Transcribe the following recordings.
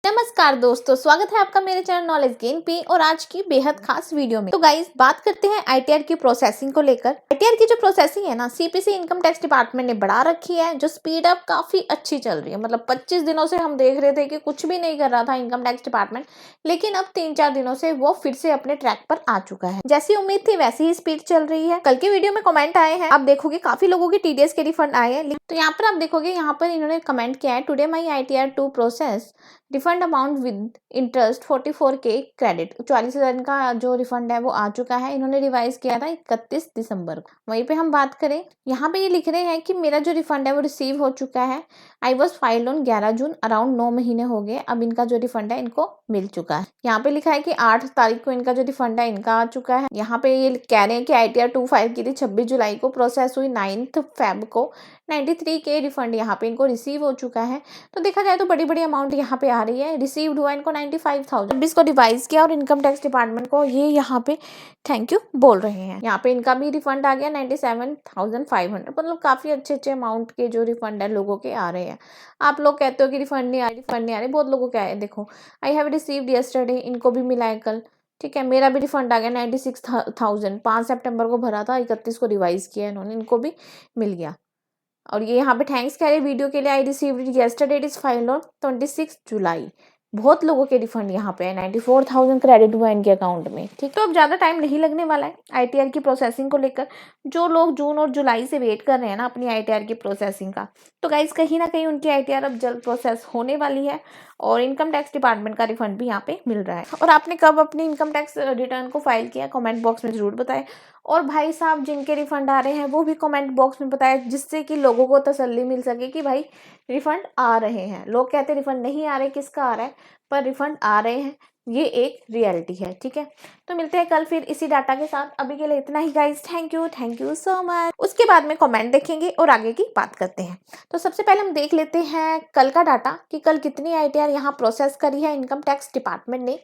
नमस्कार दोस्तों, स्वागत है आपका मेरे चैनल नॉलेज गेन पे और आज की बेहद खास वीडियो में। तो गाइस बात करते हैं आईटीआर की प्रोसेसिंग को लेकर। आईटीआर की जो प्रोसेसिंग है ना, सीपीसी इनकम टैक्स डिपार्टमेंट ने बढ़ा रखी है, जो स्पीड अप काफी अच्छी चल रही है। मतलब 25 दिनों से हम देख रहे थे कि कुछ भी नहीं कर रहा था इनकम टैक्स डिपार्टमेंट, लेकिन अब 3-4 दिनों से वो फिर से अपने ट्रैक पर आ चुका है। जैसी उम्मीद थी वैसी ही स्पीड चल रही है। कल की वीडियो में कमेंट आए हैं, आप देखोगे काफी लोगों के टीडीएस के रिफंड आए हैं। तो यहाँ पर आप देखोगे, यहाँ पर इन्होंने कमेंट किया है, today my ITR 2 process refund amount with interest 44K credit. 44,000 का जो रिफंड है वो आ चुका है। इन्होंने रिवाइज किया था 31 दिसंबर को। वहीं पे हम बात करें, यहाँ पे ये लिख रहे हैं कि मेरा जो रिफंड है वो रिसीव हो चुका है। I was filed on 11 June, around 9 महीने हो गए। अब इनका जो रिफंड है इनको मिल चुका है। यहाँ पे लिखा है कि 8 तारीख को इनका जो रिफंड है इनका आ चुका है। यहाँ पे ये कह रहे हैं कि आईटीआर 2 फाइल की थी 26 जुलाई को, प्रोसेस हुई 9 फेब को। 93K रिफंड यहाँ पे इनको रिसीव हो चुका है। तो देखा जाए तो बड़ी बड़ी अमाउंट यहाँ पे आ रही है। रिसीव्ड हुआ इनको 95,000। इसको रिवाइज किया और इनकम टैक्स डिपार्टमेंट को ये यहाँ पे थैंक यू बोल रहे हैं। यहाँ पे इनका भी रिफंड आ गया 97,500। मतलब काफी अच्छे अच्छे अमाउंट के जो रिफंड है लोगों के आ रहे हैं। आप लोग कहते हो कि रिफंड नहीं आ रहे, बहुत लोगों के आए। देखो, आई हैव रिसीव्ड यस्टरडे, इनको भी मिला है कल। ठीक है, मेरा भी रिफंड आ गया 96,000। 5 सितंबर को भरा था, 31 को रिवाइज किया इन्होंने, इनको भी मिल गया। और ये यहाँ पे थैंक्स कह रहे वीडियो के लिए, I received yesterday, it is filed on 26 जुलाई। बहुत लोगों के रिफंड यहाँ पे 94,000 क्रेडिट हुआ इनके अकाउंट में। ठीक, तो अब ज्यादा टाइम नहीं लगने वाला है आईटीआर की प्रोसेसिंग को लेकर। जो लोग जून और जुलाई से वेट कर रहे हैं ना अपनी आईटीआर की प्रोसेसिंग का, तो गाइस कहीं ना कहीं उनकी आईटीआर अब जल्द प्रोसेस होने वाली है और इनकम टैक्स डिपार्टमेंट का रिफंड भी यहाँ पे मिल रहा है। और आपने कब अपनी इनकम टैक्स रिटर्न को फाइल किया, कमेंट बॉक्स में जरूर बताएं। और भाई साहब जिनके रिफंड आ रहे हैं वो भी कमेंट बॉक्स में बताएं, जिससे कि लोगों को तसल्ली मिल सके कि भाई रिफंड आ रहे हैं। लोग कहते हैं रिफंड नहीं आ रहे, किसका आ रहा है, पर रिफंड आ रहे हैं, ये एक रियलिटी है। ठीक है, तो मिलते हैं कल फिर इसी डाटा के साथ। अभी के लिए इतना ही guys, thank you so much. उसके बाद में कमेंट देखेंगे और आगे की बात करते हैं। तो सबसे पहले हम देख लेते हैं कल का डाटा कि कल कितनी आईटीआर यहाँ प्रोसेस करी है इनकम टैक्स डिपार्टमेंट ने।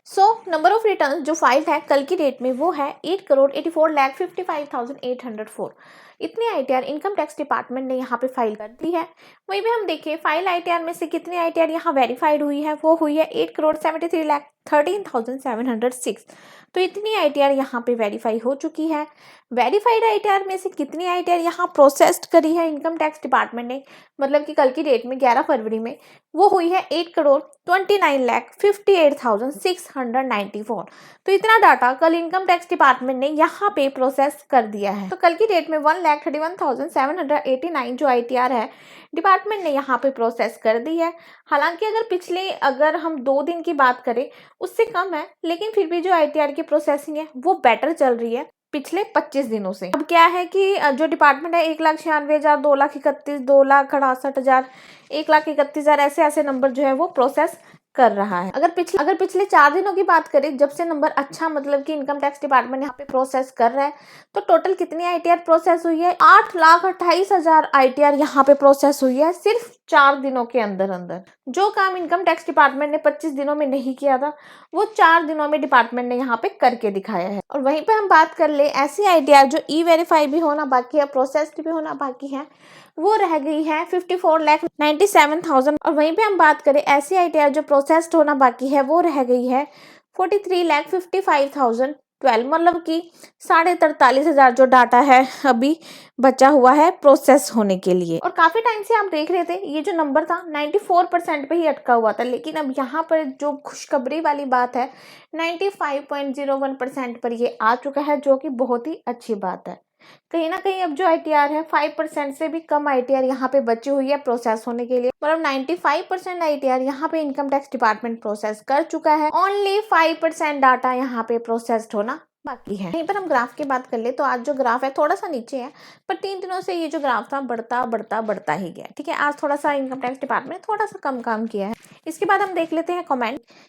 नंबर ऑफ रिटर्न जो फाइल है कल की डेट में वो है 8,84,55,804। इतनी आईटीआर इनकम टैक्स डिपार्टमेंट ने यहाँ पे फाइल कर दी है। वहीं पे हम देखें फाइल आईटीआर में से कितनी आईटीआर यहाँ वेरीफाइड हुई है, वो हुई है 8,73,13,706। तो इतनी आईटीआर यहाँ पे वेरीफाई हो चुकी है। वेरीफाइड आईटीआर में से कितनी आईटीआर यहाँ प्रोसेस्ड करी है इनकम टैक्स डिपार्टमेंट ने, मतलब कि कल की डेट में 11 फरवरी में, वो हुई है 8,29,58,694। तो इतना डाटा कल इनकम टैक्स डिपार्टमेंट ने यहाँ पे प्रोसेस कर दिया है। तो कल की डेट में 1,31,789 जो आईटीआर है डिपार्टमेंट ने यहाँ पे प्रोसेस कर दी है। हालांकि अगर हम 2 दिन की बात करें उससे कम है, लेकिन फिर भी जो आईटीआर की प्रोसेसिंग है वो बेटर चल रही है पिछले 25 दिनों से। अब क्या है कि जो डिपार्टमेंट है 1,96,000, 2,31,000, 2,68,000, 1,31,000 ऐसे नंबर जो है वो प्रोसेस कर रहा है। अगर पिछले 4 दिनों की बात करें जब से नंबर अच्छा, मतलब कि इनकम टैक्स डिपार्टमेंट यहाँ पे प्रोसेस कर रहा है, तो टोटल कितनी आईटीआर प्रोसेस हुई है, 8,28,000 आईटीआर यहाँ पे प्रोसेस हुई है सिर्फ 4 दिनों के अंदर। जो काम इनकम टैक्स डिपार्टमेंट ने 25 दिनों में नहीं किया था वो 4 दिनों में डिपार्टमेंट ने यहाँ पे करके दिखाया है। और वहीं पे हम बात कर ले ऐसी आईटीआर जो ई वेरीफाई भी होना बाकी है, प्रोसेस्ड भी होना बाकी है, वो रह गई है 54,97,000। और वहीं पे हम बात करें ऐसी आईटीआर जो प्रोसेस्ड होना बाकी है, वो रह गई है 43,55,012। मतलब कि 43,500 जो डाटा है अभी बचा हुआ है प्रोसेस होने के लिए। और काफी टाइम से आप देख रहे थे ये जो नंबर था 94% पे ही अटका हुआ था, लेकिन अब यहाँ पर जो खुशखबरी वाली बात है 95.01% पर ये आ चुका है, जो कि बहुत ही अच्छी बात है। कहीं ना कहीं अब जो आईटीआर है 5% से भी कम आईटीआर यहाँ पे बची हुई है प्रोसेस होने के लिए। मतलब 95% आईटीआर यहाँ पे इनकम टैक्स डिपार्टमेंट प्रोसेस कर चुका है। ओनली 5% डाटा यहाँ पे प्रोसेस्ड होना बाकी है। यहीं पर हम ग्राफ की बात कर ले तो आज जो ग्राफ है थोड़ा सा नीचे है, पर 3 दिनों से ये जो ग्राफ था बढ़ता ही गया। ठीक है, आज थोड़ा सा इनकम टैक्स डिपार्टमेंट थोड़ा सा कम काम किया है। इसके बाद हम देख लेते हैं कमेंट